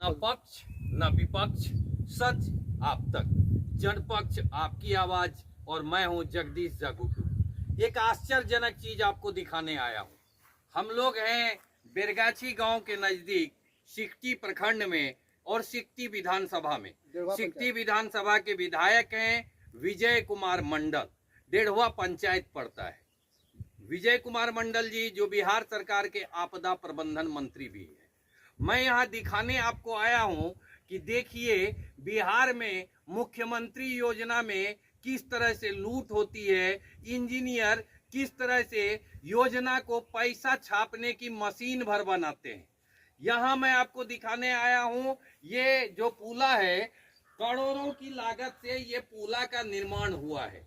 न पक्ष न विपक्ष, सच आप तक, जनपक्ष आपकी आवाज और मैं हूं जगदीश जागुटू। एक आश्चर्यजनक चीज आपको दिखाने आया हूं। हम लोग हैं बेरगाछी गांव के नजदीक सिकटी प्रखंड में और सिकटी विधानसभा में। सिकटी विधानसभा के विधायक हैं विजय कुमार मंडल, डेढ़वा पंचायत पड़ता है। विजय कुमार मंडल जी जो बिहार सरकार के आपदा प्रबंधन मंत्री भी हैं। मैं यहाँ दिखाने आपको आया हूँ कि देखिए बिहार में मुख्यमंत्री योजना में किस तरह से लूट होती है। इंजीनियर किस तरह से योजना को पैसा छापने की मशीन भर बनाते हैं। यहाँ मैं आपको दिखाने आया हूँ, ये जो पुला है करोड़ों की लागत से ये पुला का निर्माण हुआ है।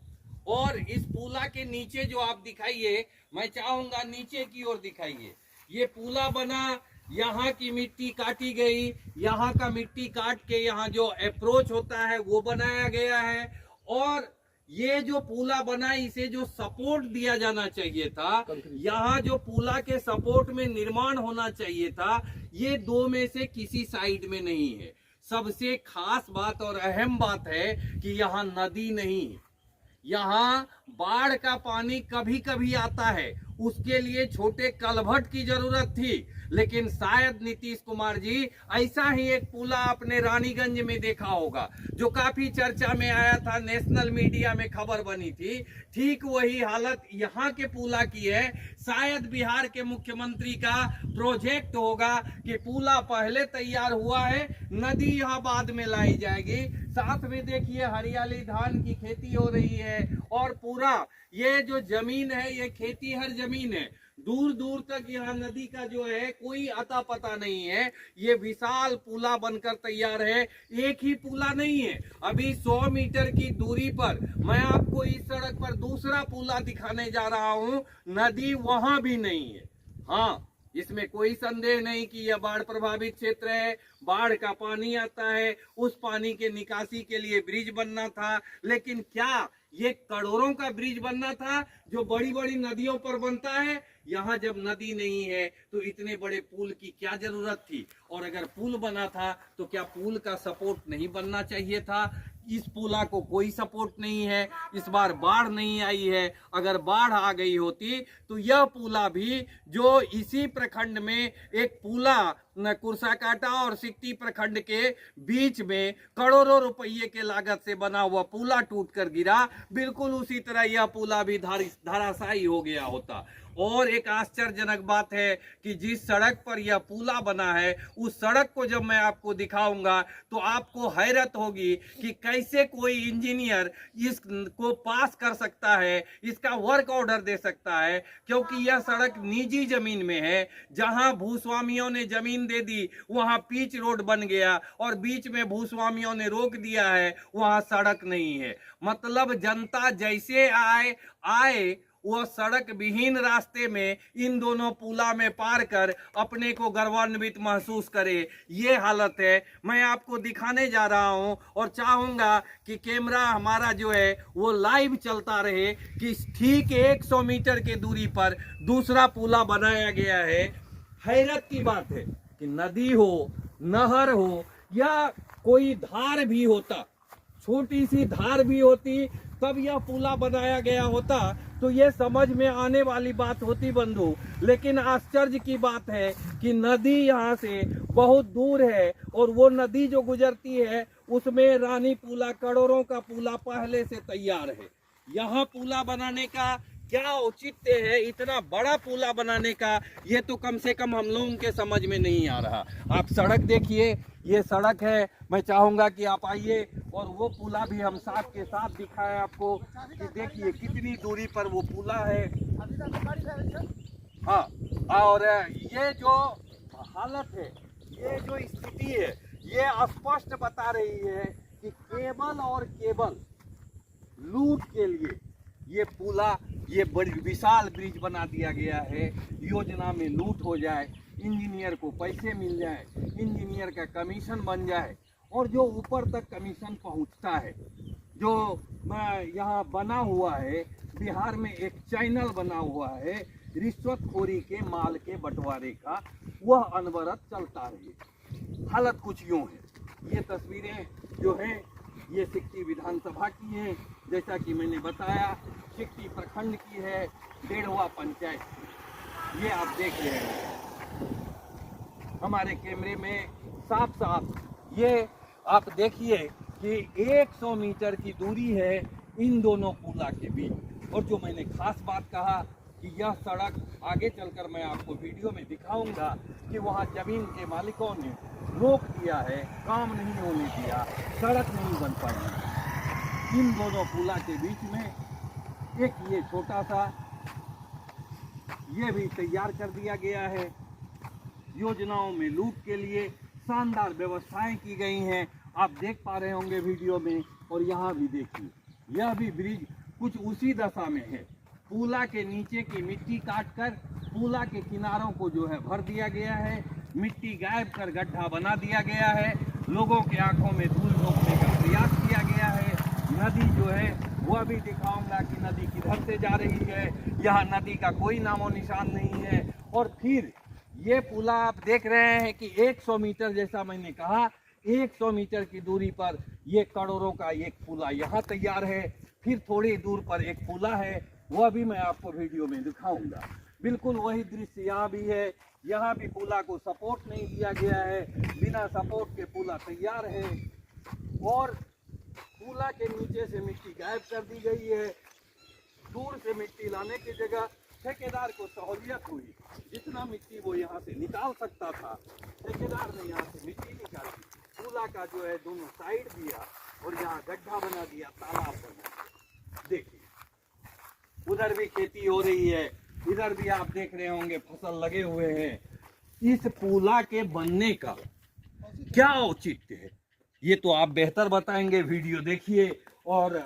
और इस पुला के नीचे जो आप दिखाइए, मैं चाहूंगा नीचे की ओर दिखाइए। ये पुला बना, यहाँ की मिट्टी काटी गई, यहाँ का मिट्टी काट के यहाँ जो अप्रोच होता है वो बनाया गया है। और ये जो पुला बना इसे जो सपोर्ट दिया जाना चाहिए था, यहाँ जो पुला के सपोर्ट में निर्माण होना चाहिए था, ये दो में से किसी साइड में नहीं है। सबसे खास बात और अहम बात है कि यहाँ नदी नहीं है। यहाँ बाढ़ का पानी कभी कभी आता है, उसके लिए छोटे कलभट की जरूरत थी। लेकिन शायद नीतीश कुमार जी ऐसा ही एक पुला अपने रानीगंज में देखा होगा जो काफी चर्चा में आया था, नेशनल मीडिया में खबर बनी थी। ठीक वही हालत यहाँ के पुला की है। शायद बिहार के मुख्यमंत्री का प्रोजेक्ट होगा कि पुला पहले तैयार हुआ है, नदी यहाँ बाद में लाई जाएगी। साथ में देखिए हरियाली, धान की खेती हो रही है और पूरा ये जो जमीन है ये खेती हर जमीन है। दूर दूर तक यहाँ नदी का जो है कोई अता पता नहीं है। ये विशाल पुला बनकर तैयार है। एक ही पुला नहीं है, अभी 100 मीटर की दूरी पर मैं आपको इस सड़क पर दूसरा पुला दिखाने जा रहा हूँ। नदी वहां भी नहीं है। हाँ, इसमें कोई संदेह नहीं कि यह बाढ़ प्रभावित क्षेत्र है। बाढ़ का पानी आता है, उस पानी के निकासी के लिए ब्रिज बनना था। लेकिन क्या ये करोड़ों का ब्रिज बनना था जो बड़ी बड़ी नदियों पर बनता है? यहाँ जब नदी नहीं है तो इतने बड़े पुल की क्या जरूरत थी? और अगर पुल बना था तो क्या पुल का सपोर्ट नहीं बनना चाहिए था? इस पुला को कोई सपोर्ट नहीं है। इस बार बाढ़ नहीं आई है, अगर बाढ़ आ गई होती तो यह पुला भी जो इसी प्रखंड में एक पुला कुर्साकाटा और सिकटी प्रखंड के बीच में करोड़ों रुपये के लागत से बना हुआ पुला टूटकर गिरा, बिल्कुल उसी तरह यह पुला भी धराशायी हो गया होता। और एक आश्चर्यजनक बात है कि जिस सड़क पर यह पुला बना है उस सड़क को जब मैं आपको दिखाऊंगा तो आपको हैरत होगी कि कैसे कोई इंजीनियर इसको पास कर सकता है, इसका वर्क ऑर्डर दे सकता है। क्योंकि यह सड़क निजी जमीन में है। जहां भूस्वामियों ने जमीन दे दी वहां पिच रोड बन गया और बीच में भूस्वामियों ने रोक दिया है, वहां सड़क नहीं है। मतलब जनता जैसे आए वो सड़क विहीन रास्ते में इन दोनों पुला में पार कर अपने को गौरवान्वित महसूस करे, ये हालत है। मैं आपको दिखाने जा रहा हूं और चाहूंगा कि कैमरा हमारा जो है वो लाइव चलता रहे कि ठीक 100 मीटर के दूरी पर दूसरा पुला बनाया गया है। हैरत की बात है कि नदी हो, नहर हो या कोई धार भी होता, छोटी सी धार भी होती तब यह पुला बनाया गया होता तो यह समझ में आने वाली बात होती बंधु। लेकिन आश्चर्य की बात है कि नदी यहाँ से बहुत दूर है और वो नदी जो गुजरती है उसमें रानी पुला, करोड़ों का पुला पहले से तैयार है। यहाँ पुला बनाने का क्या औचित्य है? इतना बड़ा पुला बनाने का ये तो कम से कम हम लोगों के समझ में नहीं आ रहा। आप सड़क देखिए, ये सड़क है। मैं चाहूंगा कि आप आइए और वो पुला भी हम साथ के साथ दिखाएं आपको कि देखिए कितनी दूरी पर वो पुला है। हाँ, और ये जो हालत है, ये जो स्थिति है, ये स्पष्ट बता रही है कि केबल और केबल लूट के लिए ये पुला, ये बड़ी विशाल ब्रिज बना दिया गया है। योजना में लूट हो जाए, इंजीनियर को पैसे मिल जाए, इंजीनियर का कमीशन बन जाए और जो ऊपर तक कमीशन पहुंचता है, जो यहाँ बना हुआ है बिहार में एक चैनल बना हुआ है रिश्वतखोरी के माल के बंटवारे का, वह अनवरत चलता रहे। हालत कुछ यूँ है। ये तस्वीरें जो हैं ये सिकटी विधानसभा की हैं, जैसा कि मैंने बताया सिकटी प्रखंड की है, 1.5वां पंचायत। ये आप देख रहे हैं हमारे कैमरे में साफ साफ। ये आप देखिए कि 100 मीटर की दूरी है इन दोनों पुला के बीच। और जो मैंने खास बात कहा कि यह सड़क आगे चलकर मैं आपको वीडियो में दिखाऊंगा कि वहाँ जमीन के मालिकों ने रोक दिया है, काम नहीं होने दिया, सड़क नहीं बन पाई। इन दोनों पुला के बीच में एक ये छोटा सा ये भी तैयार कर दिया गया है। योजनाओं में लूट के लिए शानदार व्यवस्थाएं की गई हैं, आप देख पा रहे होंगे वीडियो में। और यहाँ भी देखिए यह भी ब्रिज कुछ उसी दशा में है। पुला के नीचे की मिट्टी काटकर पुला के किनारों को जो है भर दिया गया है, मिट्टी गायब कर गड्ढा बना दिया गया है, लोगों के आंखों में धूल झोंकने का प्रयास किया गया है। नदी जो है वह भी दिखाऊंगा कि नदी किधर से जा रही है। यहाँ नदी का कोई नामो निशान नहीं है। और फिर ये पुला आप देख रहे हैं कि 100 मीटर, जैसा मैंने कहा 100 मीटर की दूरी पर ये करोड़ों का एक पुला यहाँ तैयार है। फिर थोड़ी दूर पर एक पुला है, वह भी मैं आपको वीडियो में दिखाऊंगा। बिल्कुल वही दृश्य यहाँ भी है। यहाँ भी पुला को सपोर्ट नहीं दिया गया है, बिना सपोर्ट के पुला तैयार है। और पुला के नीचे से मिट्टी गायब कर दी गई है। दूर से मिट्टी लाने की जगह ठेकेदार को सहूलियत हुई, जितना मिट्टी वो यहाँ से निकाल सकता था ठेकेदार ने यहाँ से मिट्टी निकाली। पुला का जो है दोनों साइड दिया और यहाँ गड्ढा बना दिया, तालाब बना दिया। देखिए उधर भी खेती हो रही है, इधर भी आप देख रहे होंगे फसल लगे हुए हैं। इस पुला के बनने का क्या औचित्य है ये तो आप बेहतर बताएंगे। वीडियो देखिए और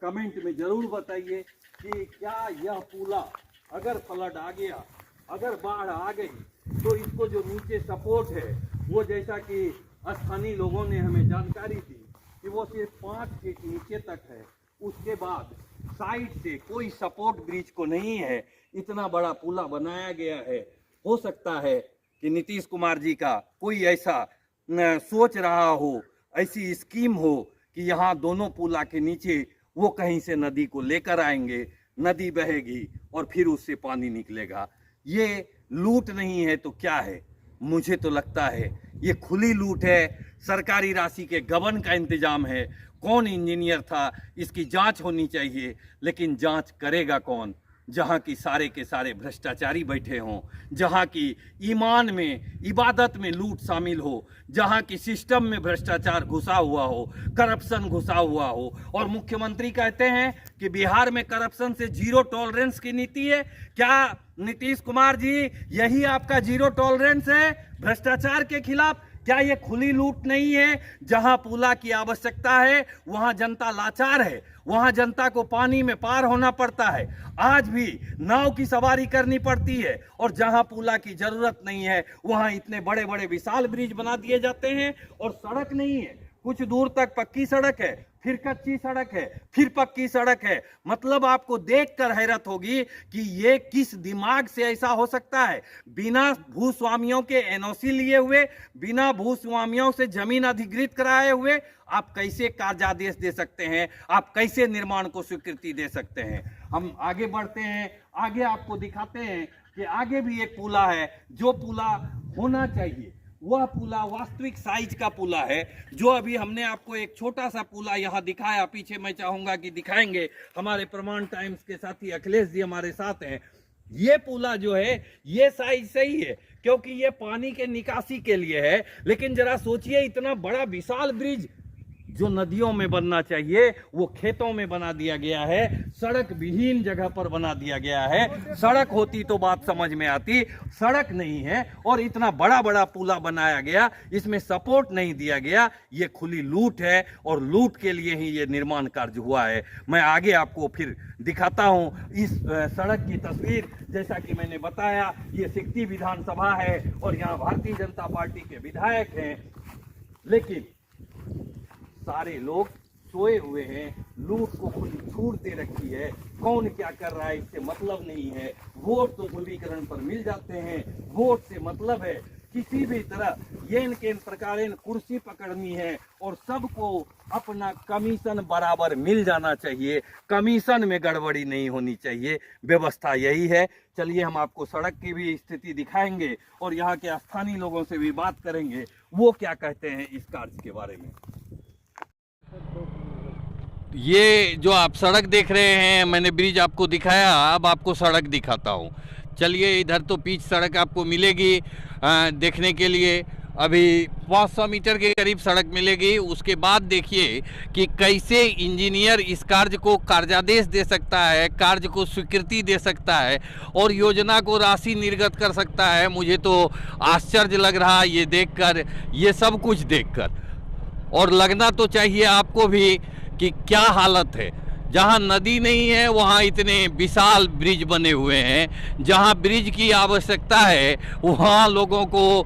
कमेंट में जरूर बताइए कि क्या यह पुला अगर फ्लड आ गया, अगर बाढ़ आ गई, तो इसको जो नीचे सपोर्ट है वो, जैसा कि स्थानीय लोगों ने हमें जानकारी दी कि वो सिर्फ 5 फीट नीचे तक है, उसके बाद साइड से कोई सपोर्ट ब्रिज को नहीं है। इतना बड़ा पुला बनाया गया है। हो सकता है कि नीतीश कुमार जी का कोई ऐसा सोच रहा हो, ऐसी स्कीम हो कि यहाँ दोनों पुला के नीचे वो कहीं से नदी को लेकर आएंगे, नदी बहेगी और फिर उससे पानी निकलेगा। ये लूट नहीं है तो क्या है? मुझे तो लगता है ये खुली लूट है। सरकारी राशि के गबन का इंतजाम है। कौन इंजीनियर था, इसकी जांच होनी चाहिए। लेकिन जांच करेगा कौन? जहाँ की सारे के सारे भ्रष्टाचारी बैठे हों, जहाँ की ईमान में, इबादत में लूट शामिल हो, जहाँ की सिस्टम में भ्रष्टाचार घुसा हुआ हो, करप्शन घुसा हुआ हो। और मुख्यमंत्री कहते हैं कि बिहार में करप्शन से 0 टॉलरेंस की नीति है। क्या नीतीश कुमार जी यही आपका 0 टॉलरेंस है भ्रष्टाचार के खिलाफ? क्या ये खुली लूट नहीं है? जहां पुला की आवश्यकता है वहां जनता लाचार है, वहां जनता को पानी में पार होना पड़ता है, आज भी नाव की सवारी करनी पड़ती है। और जहां पुला की जरूरत नहीं है वहां इतने बड़े बड़े विशाल ब्रिज बना दिए जाते हैं और सड़क नहीं है। कुछ दूर तक पक्की सड़क है, फिर कच्ची सड़क है, फिर पक्की सड़क है। मतलब आपको देखकर हैरत होगी कि ये किस दिमाग से ऐसा हो सकता है। बिना भूस्वामियों के एनओसी लिए हुए, बिना भूस्वामियों से जमीन अधिकृत कराए हुए आप कैसे कार्यादेश दे सकते हैं? आप कैसे निर्माण को स्वीकृति दे सकते हैं? हम आगे बढ़ते हैं, आगे आपको दिखाते हैं कि आगे भी एक पुला है। जो पुला होना चाहिए वह पुला वास्तविक साइज का पुला है। जो अभी हमने आपको एक छोटा सा पुला यहाँ दिखाया, पीछे मैं चाहूंगा कि दिखाएंगे। हमारे प्रमाण टाइम्स के साथी अखिलेश जी हमारे साथ हैं। ये पुला जो है ये साइज सही है क्योंकि ये पानी के निकासी के लिए है। लेकिन जरा सोचिए, इतना बड़ा विशाल ब्रिज जो नदियों में बनना चाहिए वो खेतों में बना दिया गया है, सड़क विहीन जगह पर बना दिया गया है। सड़क होती तो बात समझ में आती, सड़क नहीं है और इतना बड़ा बड़ा पुला बनाया गया, इसमें सपोर्ट नहीं दिया गया। ये खुली लूट है और लूट के लिए ही ये निर्माण कार्य हुआ है। मैं आगे आपको फिर दिखाता हूँ इस सड़क की तस्वीर। जैसा कि मैंने बताया ये सिकटी विधानसभा है और यहाँ भारतीय जनता पार्टी के विधायक हैं, लेकिन सारे लोग सोए हुए हैं। लूट को खुली छूट दे रखी है। कौन क्या कर रहा है इससे मतलब नहीं है। वोट तो ध्रुवीकरण पर मिल जाते हैं। वोट से मतलब है किसी भी तरह ये इनके इन प्रकार इन कुर्सी पकड़नी है और सबको अपना कमीशन बराबर मिल जाना चाहिए। कमीशन में गड़बड़ी नहीं होनी चाहिए, व्यवस्था यही है। चलिए हम आपको सड़क की भी स्थिति दिखाएंगे और यहाँ के स्थानीय लोगों से भी बात करेंगे, वो क्या कहते हैं इस कार्य के बारे में। ये जो आप सड़क देख रहे हैं, मैंने ब्रिज आपको दिखाया, अब आपको सड़क दिखाता हूँ। चलिए, इधर तो पिच सड़क आपको मिलेगी देखने के लिए, अभी 500 मीटर के करीब सड़क मिलेगी। उसके बाद देखिए कि कैसे इंजीनियर इस कार्य को कार्यादेश दे सकता है, कार्य को स्वीकृति दे सकता है और योजना को राशि निर्गत कर सकता है। मुझे तो आश्चर्य लग रहा है ये देखकर, ये सब कुछ देखकर, और लगना तो चाहिए आपको भी कि क्या हालत है। जहाँ नदी नहीं है वहाँ इतने विशाल ब्रिज बने हुए हैं, जहाँ ब्रिज की आवश्यकता है वहाँ लोगों को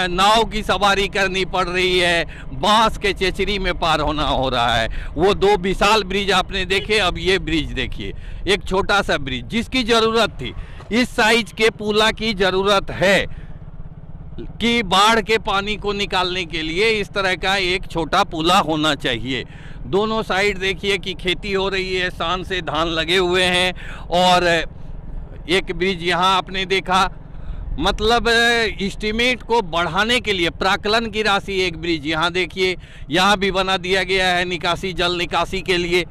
नाव की सवारी करनी पड़ रही है, बांस के चेचरी में पार होना हो रहा है। वो दो विशाल ब्रिज आपने देखे, अब ये ब्रिज देखिए, एक छोटा सा ब्रिज जिसकी ज़रूरत थी। इस साइज के पुला की ज़रूरत है कि बाढ़ के पानी को निकालने के लिए इस तरह का एक छोटा पुला होना चाहिए। दोनों साइड देखिए कि खेती हो रही है, शान से धान लगे हुए हैं, और एक ब्रिज यहाँ आपने देखा। मतलब एस्टीमेट को बढ़ाने के लिए प्राक्कलन की राशि एक ब्रिज यहाँ देखिए, यहाँ भी बना दिया गया है निकासी, जल निकासी के लिए।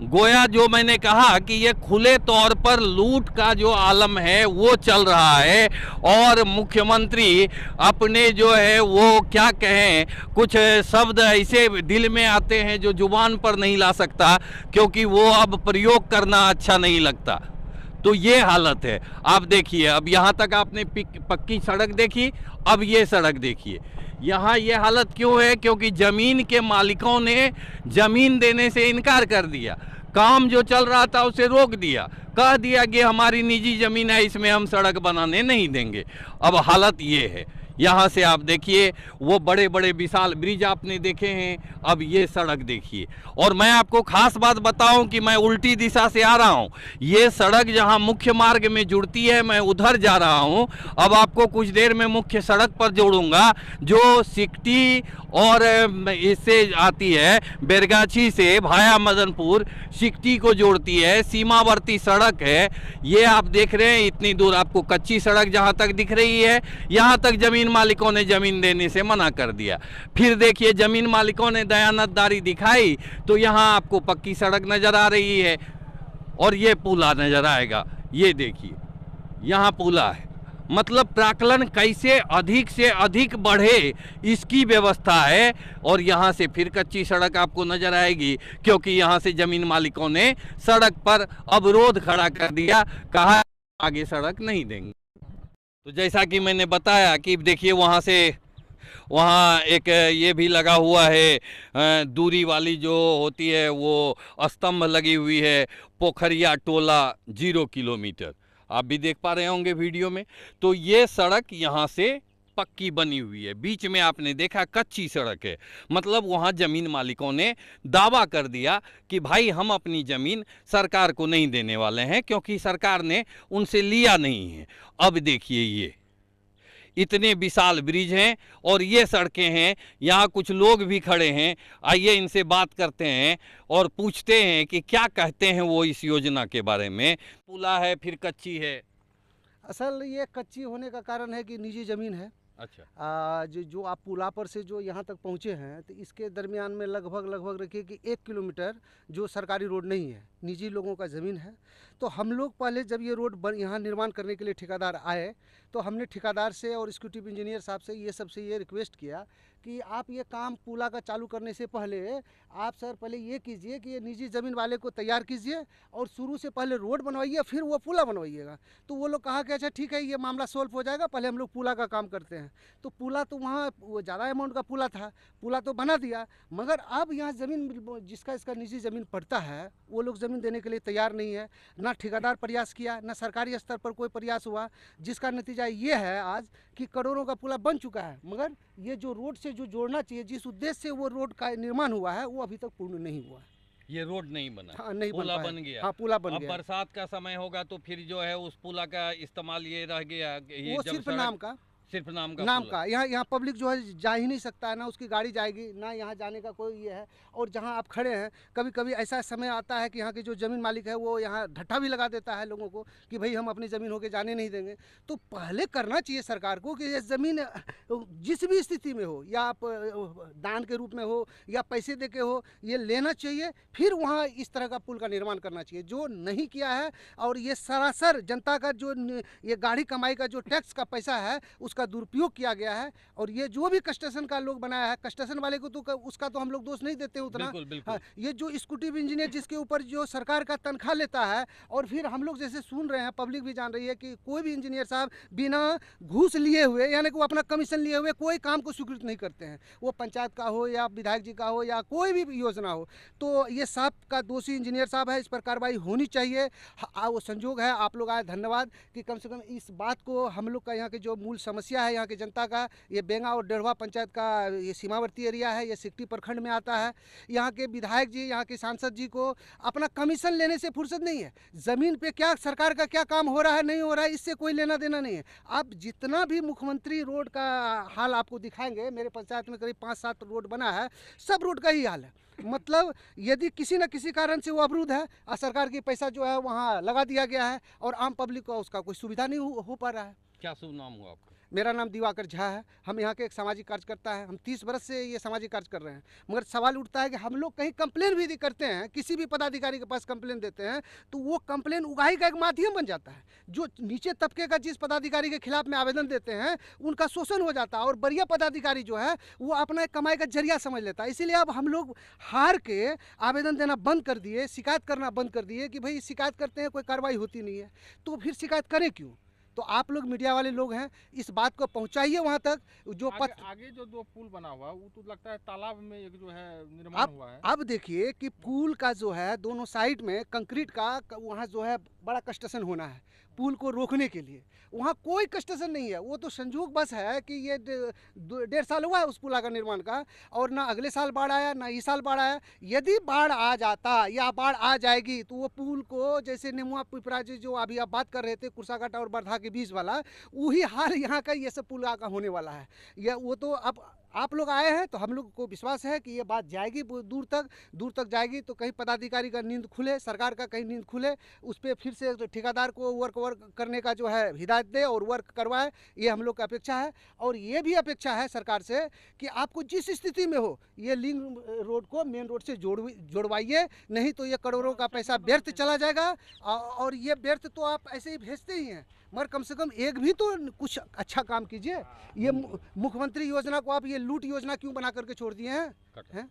गोया जो मैंने कहा कि ये खुले तौर पर लूट का जो आलम है वो चल रहा है, और मुख्यमंत्री अपने जो है वो क्या कहें, कुछ शब्द ऐसे दिल में आते हैं जो जुबान पर नहीं ला सकता, क्योंकि वो अब प्रयोग करना अच्छा नहीं लगता। तो ये हालत है। आप देखिए, अब यहाँ तक आपने पक्की सड़क देखी, अब ये सड़क देखिए। यहाँ ये हालत क्यों है? क्योंकि ज़मीन के मालिकों ने ज़मीन देने से इनकार कर दिया, काम जो चल रहा था उसे रोक दिया, कह दिया कि हमारी निजी ज़मीन है, इसमें हम सड़क बनाने नहीं देंगे। अब हालत ये है। यहाँ से आप देखिए, वो बड़े बड़े विशाल ब्रिज आपने देखे हैं, अब ये सड़क देखिए। और मैं आपको खास बात बताऊं कि मैं उल्टी दिशा से आ रहा हूं। ये सड़क जहां मुख्य मार्ग में जुड़ती है, मैं उधर जा रहा हूं। अब आपको कुछ देर में मुख्य सड़क पर जोड़ूंगा, जो सिकटी और इससे आती है, बैरगाछी से भाया मदनपुर सिकटी को जोड़ती है, सीमावर्ती सड़क है। ये आप देख रहे हैं, इतनी दूर आपको कच्ची सड़क जहाँ तक दिख रही है, यहाँ तक जमीन मालिकों ने जमीन देने से मना कर दिया। फिर देखिए, जमीन मालिकों ने दयानतदारी दिखाई तो यहाँ आपको पक्की सड़क नजर आ रही है, और ये पुला नजर आएगा। ये देखिए, यहाँ पुला है। मतलब प्राक्कलन कैसे अधिक से अधिक बढ़े इसकी व्यवस्था है। और यहाँ से फिर कच्ची सड़क आपको नजर आएगी, क्योंकि यहाँ से जमीन मालिकों ने सड़क पर अवरोध खड़ा कर दिया, कहा आगे सड़क नहीं देंगे। तो जैसा कि मैंने बताया कि देखिए, वहाँ से वहाँ एक ये भी लगा हुआ है, दूरी वाली जो होती है वो स्तंभ लगी हुई है, पोखरिया टोला 0 किलोमीटर, आप भी देख पा रहे होंगे वीडियो में। तो ये सड़क यहाँ से पक्की बनी हुई है, बीच में आपने देखा कच्ची सड़क है। मतलब वहाँ ज़मीन मालिकों ने दावा कर दिया कि भाई हम अपनी ज़मीन सरकार को नहीं देने वाले हैं, क्योंकि सरकार ने उनसे लिया नहीं है। अब देखिए, ये इतने विशाल ब्रिज हैं और ये सड़कें हैं, यहाँ कुछ लोग भी खड़े हैं। आइए इनसे बात करते हैं और पूछते हैं कि क्या कहते हैं वो इस योजना के बारे में। पुला है, फिर कच्ची है। असल ये कच्ची होने का कारण है कि निजी ज़मीन है। अच्छा। जो आप पुला पर से जो यहाँ तक पहुँचे हैं, तो इसके दरमियान में लगभग रखिए कि 1 किलोमीटर जो सरकारी रोड नहीं है, निजी लोगों का ज़मीन है। तो हम लोग पहले जब ये रोड यहाँ निर्माण करने के लिए ठेकेदार आए, तो हमने ठेकेदार से और एग्जीक्यूटिव इंजीनियर साहब से ये रिक्वेस्ट किया कि आप ये काम पुला का चालू करने से पहले आप सर पहले ये कीजिए कि ये निजी ज़मीन वाले को तैयार कीजिए और शुरू से पहले रोड बनवाइए, फिर वो पुला बनवाइएगा। तो वो लोग कहा कि अच्छा ठीक है, ये मामला सॉल्व हो जाएगा, पहले हम लोग पुला का काम करते हैं। तो पुला तो वहाँ ज़्यादा अमाउंट का पुला था, पुला तो बना दिया, मगर अब यहाँ ज़मीन जिसका इसका निजी ज़मीन पड़ता है, वो लोग ज़मीन देने के लिए तैयार नहीं है। ना ठेकेदार प्रयास किया, ना सरकारी स्तर पर कोई प्रयास हुआ, जिसका नतीजा ये है आज कि करोड़ों का पुला बन चुका है, मगर ये जो रोड से जो जोड़ना चाहिए, जिस उद्देश्य से वो रोड का निर्माण हुआ है, वो अभी तक पूर्ण नहीं हुआ है। ये रोड नहीं बना। हाँ, नहीं पुला बन बन गया। हाँ, पुला बन अब गया। बरसात का समय होगा तो फिर जो है उस पुला का इस्तेमाल ये रह गया, ये वो जब सिर्फ सड़क नाम का सिर्फ नाम का नाम पुल है। का। यहाँ पब्लिक जो है जा ही नहीं सकता है, ना उसकी गाड़ी जाएगी, ना यहाँ जाने का कोई ये है। और जहाँ आप खड़े हैं, कभी कभी ऐसा समय आता है कि यहाँ के जो ज़मीन मालिक है वो यहाँ ढट्ठा भी लगा देता है लोगों को कि भाई हम अपनी ज़मीन होके जाने नहीं देंगे। तो पहले करना चाहिए सरकार को कि ये ज़मीन जिस भी स्थिति में हो, या आप दान के रूप में हो या पैसे दे के हो, ये लेना चाहिए, फिर वहाँ इस तरह का पुल का निर्माण करना चाहिए, जो नहीं किया है। और ये सरासर जनता का जो ये गाड़ी कमाई का जो टैक्स का पैसा है उसका दुरुपयोग किया गया है। और ये जो भी कंस्ट्रक्शन का लोग बनाया है, कंस्ट्रक्शन वाले को तो उसका तो हम लोग दोष नहीं देते उतना। बिल्कुल बिल्कुल। हाँ, ये जो एक्जीक्यूटिव इंजीनियर जिसके ऊपर जो सरकार का तनख्वाह लेता है, और फिर हम लोग जैसे सुन रहे हैं, पब्लिक भी जान रही है कि कोई भी इंजीनियर साहब बिना घूस लिए हुए, यानी कि वो अपना कमीशन लिए हुए कोई काम को स्वीकृत नहीं करते हैं, वो पंचायत का हो या विधायक जी का हो या कोई भी योजना हो। तो ये सब का दोषी इंजीनियर साहब है, इस पर कार्रवाई होनी चाहिए। वो संजोग है आप लोग आए, धन्यवाद कि कम से कम इस बात को हम लोग का यहाँ की जो मूल समस्या है यहाँ की जनता का, ये बेंगा और डेढ़वा पंचायत का ये सीमावर्ती एरिया है, ये सिकटी प्रखंड में आता है। यहाँ के विधायक जी, यहाँ के सांसद जी को अपना कमीशन लेने से फुर्सत नहीं है। ज़मीन पे क्या सरकार का क्या काम हो रहा है नहीं हो रहा है इससे कोई लेना देना नहीं है। आप जितना भी मुख्यमंत्री रोड का हाल आपको दिखाएंगे, मेरे पंचायत में करीब 5-7 रोड बना है, सब रोड का ही हाल है। मतलब यदि किसी न किसी कारण से वो अवरुद्ध है और सरकार की पैसा जो है वहाँ लगा दिया गया है और आम पब्लिक को उसका कोई सुविधा नहीं हो पा रहा है। क्या शुभ नाम हुआ आपका? मेरा नाम दिवाकर झा है, हम यहाँ के एक सामाजिक कार्यकर्ता हैं। हम 30 बरस से ये सामाजिक कार्य कर रहे हैं। मगर सवाल उठता है कि हम लोग कहीं कंप्लेन भी करते हैं, किसी भी पदाधिकारी के पास कंप्लेन देते हैं, तो वो कंप्लेन उगाही का एक माध्यम बन जाता है। जो नीचे तबके का जिस पदाधिकारी के खिलाफ में आवेदन देते हैं उनका शोषण हो जाता है, और बढ़िया पदाधिकारी जो है वो अपना एक कमाई का जरिया समझ लेता है। इसीलिए अब हम लोग हार के आवेदन देना बंद कर दिए, शिकायत करना बंद कर दिए कि भाई शिकायत करते हैं कोई कार्रवाई होती नहीं है, तो फिर शिकायत करें क्यों। तो आप लोग मीडिया वाले लोग हैं, इस बात को पहुंचाइए वहां तक। जो आगे जो 2 पुल बना हुआ वो तो लगता है तालाब में एक जो है निर्माण हुआ है। अब देखिए कि पुल का जो है दोनों साइड में कंक्रीट का वहाँ जो है बड़ा कंस्ट्रक्शन होना है पुल को रोकने के लिए। वहाँ कोई कंस्ट्रक्शन नहीं है, वो तो संयोग बस है कि ये 1.5 साल हुआ है उस पुल का निर्माण का, और ना अगले साल बाढ़ आया ना इस साल बाढ़ आया। यदि बाढ़ आ जाता या बाढ़ आ जाएगी तो वो पुल को जैसे नेमुआ पिपरा जी जो अभी आप बात कर रहे थे कुर्साघाट और बरधा के बीच वाला, वही हाल यहाँ का ये सब पुल का होने वाला है। यह वो तो अब आप लोग आए हैं तो हम लोग को विश्वास है कि ये बात जाएगी दूर तक जाएगी, तो कहीं पदाधिकारी का नींद खुले, सरकार का कहीं नींद खुले, उस पर फिर से ठेकेदार को वर्क करने का जो है हिदायत दे और वर्क करवाए, ये हम लोग का अपेक्षा है। और ये भी अपेक्षा है सरकार से कि आपको जिस स्थिति में हो ये लिंक रोड को मेन रोड से जोड़वाइए, नहीं तो ये करोड़ों का पैसा व्यर्थ चला जाएगा। और ये व्यर्थ तो आप ऐसे ही भेजते ही हैं, मगर कम से कम एक भी तो कुछ अच्छा काम कीजिए। ये मुख्यमंत्री योजना को आप ये लूट योजना क्यों बना करके छोड़ दिए हैं?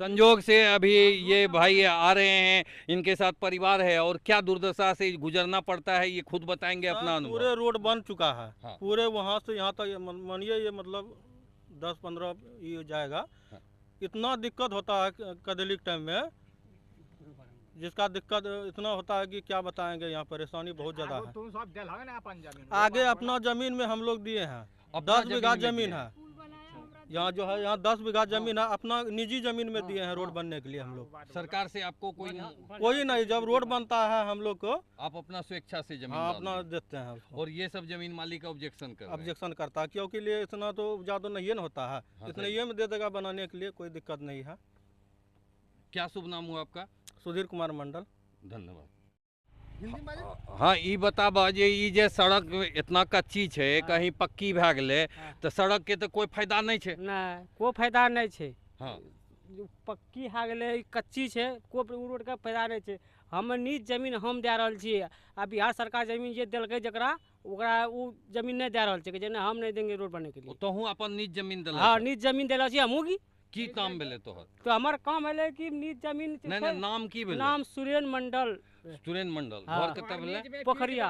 संजोग से अभी ये भाई आ रहे हैं, इनके साथ परिवार है और क्या दुर्दशा से गुजरना पड़ता है ये खुद बताएंगे अपना अनुभव। पूरे रोड बन चुका है। हाँ। पूरे वहाँ से यहाँ तक मानिए ये मतलब 10-15 ये जाएगा। हाँ। इतना दिक्कत होता है कदली टाइम में, जिसका दिक्कत इतना होता है कि क्या बताएंगे। यहाँ परेशानी बहुत ज़्यादा है। आगे अपना जमीन में हम लोग दिए हैं, 10 बीघा जमीन है यहाँ जो है, यहाँ 10 बीघा जमीन है, अपना निजी जमीन में दिए हैं रोड बनने के लिए हम लोग। सरकार से आपको कोई नहीं, जब रोड बनता है हम लोग को आप अपना स्वेच्छा से जमीन हाँ डाल अपना दें। देते हैं उसको। और ये सब जमीन मालिक ऑब्जेक्शन कर रहे हैं। ऑब्जेक्शन करता है क्योंकि लिए इतना तो ज़्यादा नहीं न होता है। हाँ, इतने ये में दे देगा बनाने के लिए, कोई दिक्कत नहीं है। क्या शुभ नाम हुआ आपका? सुधीर कुमार मंडल। धन्यवाद। हाँ ई बताबा जे ई जे सड़क इतना कच्ची छे, कहीं पक्की भए गेलै तो सड़क के तो कोई फायदा नहीं छे। नहीं कोई फायदा नहीं छे। हाँ पक्की हा गेलै कच्ची छे, कोई रोड का फायदा नहीं छे। हम निज जमीन हम दे रहल छियै, आ बिहार सरकार जमीन जे देलकै जकरा ओकरा वो जमीन नहीं दे रहल छै, कि हम नहीं देंगे रोड बनने के लिए। तो हूँ अपन निज जमीन दिला। हाँ निज जमीन देला छियै हमहूँ की काम भेले तोहर? तो हमार काम है कि निज जमीन नहीं नाम की भेले? नाम सुरेन मंडल। सुरेन मंडल। हाँ। घर कते भेले? पोखरिया।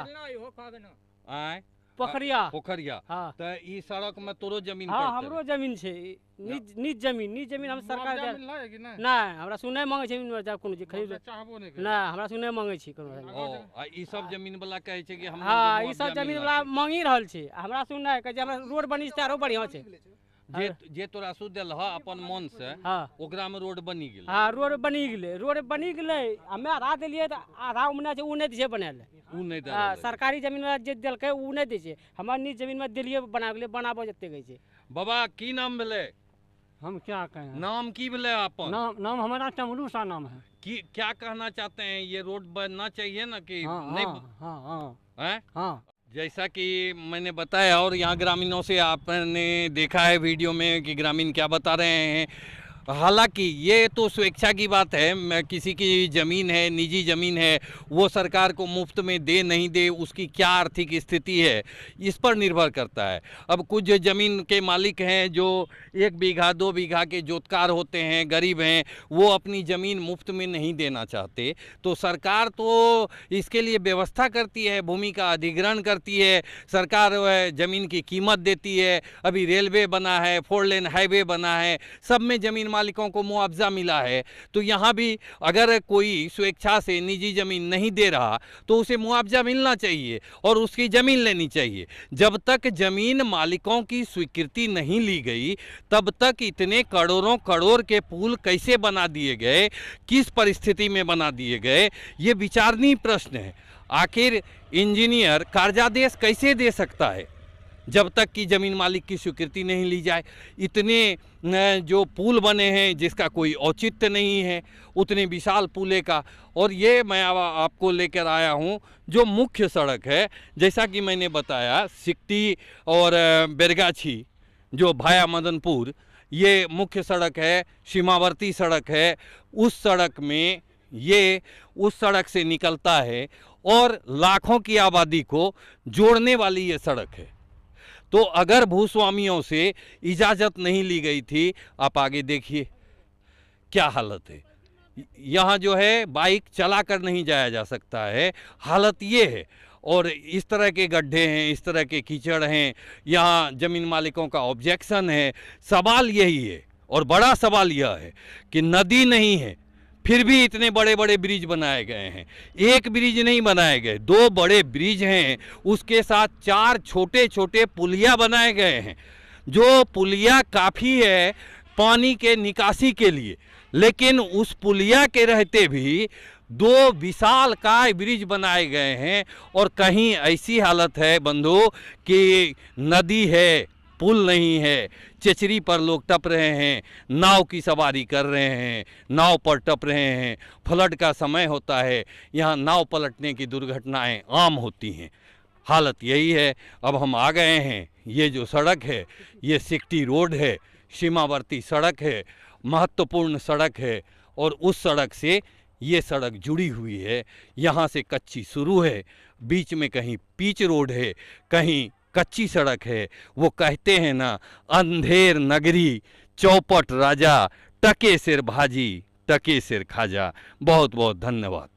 आय पोखरिया। पोखरिया। हाँ तो ई सड़क में तोरो जमीन हाँ पड़ते हमरो जमीन छे, निज जमीन हम सरकार दे नहीं, हमरा सुने मांगे छै कोनो खरीद नहीं, हमरा सुने मांगे छी कोनो। ओ आ ई सब जमीन वाला कहे छै कि हम हाँ ई सब जमीन वाला मांगी रहल छै, हमरा सुने कहे हमरा रोड बनी छै आरो बढ़िया छै। जे तोरा सुदल ह अपन मन से हाँ ओकरा में रोड बनी गेल। हाँ रोड बनी गेलै हमे आधा देलियै तऽ आधा उमना छै उ नहीं दै छै बनाएल। ऊ नहीं दे हाँ रहलै। सरकारी जमीन वाला जे देलकै उ नहीं दै छै, हमरा निज जमीन में देलियै बना गेलै बनाबो जते कहै छै। बाबा की नाम भेलै? हम क्या कहें? नाम की भेलै अपन? नाम हमारा टमरू सा नाम है। की क्या कहना चाहते हैं, ये रोड बनना चाहिए ना कि नहीं? हाँ हाँ हैं? हाँ। जैसा कि मैंने बताया और यहाँ ग्रामीणों से आपने देखा है वीडियो में कि ग्रामीण क्या बता रहे हैं। हालांकि ये तो स्वेच्छा की बात है, किसी की ज़मीन है, निजी ज़मीन है, वो सरकार को मुफ्त में दे नहीं दे, उसकी क्या आर्थिक स्थिति है इस पर निर्भर करता है। अब कुछ ज़मीन के मालिक हैं जो 1 बीघा 2 बीघा के जोतकार होते हैं, गरीब हैं, वो अपनी ज़मीन मुफ्त में नहीं देना चाहते, तो सरकार तो इसके लिए व्यवस्था करती है, भूमि का अधिग्रहण करती है, सरकार ज़मीन की कीमत देती है। अभी रेलवे बना है, 4 लेन हाईवे बना है, सब में ज़मीन मालिकों को मुआवजा मिला है। तो यहाँ भी अगर कोई स्वेच्छा से निजी ज़मीन नहीं दे रहा तो उसे मुआवजा मिलना चाहिए और उसकी ज़मीन लेनी चाहिए। जब तक ज़मीन मालिकों की स्वीकृति नहीं ली गई तब तक इतने करोड़ों करोड़ के पुल कैसे बना दिए गए, किस परिस्थिति में बना दिए गए, ये विचारणीय प्रश्न है। आखिर इंजीनियर कार्यादेश कैसे दे सकता है जब तक कि ज़मीन मालिक की स्वीकृति नहीं ली जाए? इतने जो पुल बने हैं जिसका कोई औचित्य नहीं है, उतने विशाल पुले का। और ये मैं आपको लेकर आया हूँ जो मुख्य सड़क है, जैसा कि मैंने बताया सिकटी और बेरगाछी जो भाया मदनपुर, ये मुख्य सड़क है, सीमावर्ती सड़क है। उस सड़क में ये उस सड़क से निकलता है और लाखों की आबादी को जोड़ने वाली ये सड़क है। तो अगर भूस्वामियों से इजाज़त नहीं ली गई थी, आप आगे देखिए क्या हालत है। यहाँ जो है बाइक चला कर नहीं जाया जा सकता है, हालत ये है। और इस तरह के गड्ढे हैं, इस तरह के कीचड़ हैं, यहाँ ज़मीन मालिकों का ऑब्जेक्शन है। सवाल यही है और बड़ा सवाल यह है कि नदी नहीं है फिर भी इतने बड़े बड़े ब्रिज बनाए गए हैं। एक ब्रिज नहीं बनाए गए, 2 बड़े ब्रिज हैं, उसके साथ 4 छोटे छोटे पुलिया बनाए गए हैं। जो पुलिया काफ़ी है पानी के निकासी के लिए, लेकिन उस पुलिया के रहते भी 2 विशालकाय ब्रिज बनाए गए हैं। और कहीं ऐसी हालत है बंधु कि नदी है, पुल नहीं है, चचरी पर लोग टप रहे हैं, नाव की सवारी कर रहे हैं, नाव पर टप रहे हैं। फ्लड का समय होता है, यहाँ नाव पलटने की दुर्घटनाएं आम होती हैं। हालत यही है। अब हम आ गए हैं, ये जो सड़क है ये सिकटी रोड है, सीमावर्ती सड़क है, महत्वपूर्ण सड़क है। और उस सड़क से ये सड़क जुड़ी हुई है। यहाँ से कच्ची शुरू है, बीच में कहीं पीच रोड है, कहीं कच्ची सड़क है। वो कहते हैं ना, अंधेर नगरी चौपट राजा, टके सिर भाजी टके सिर खाजा। बहुत बहुत धन्यवाद।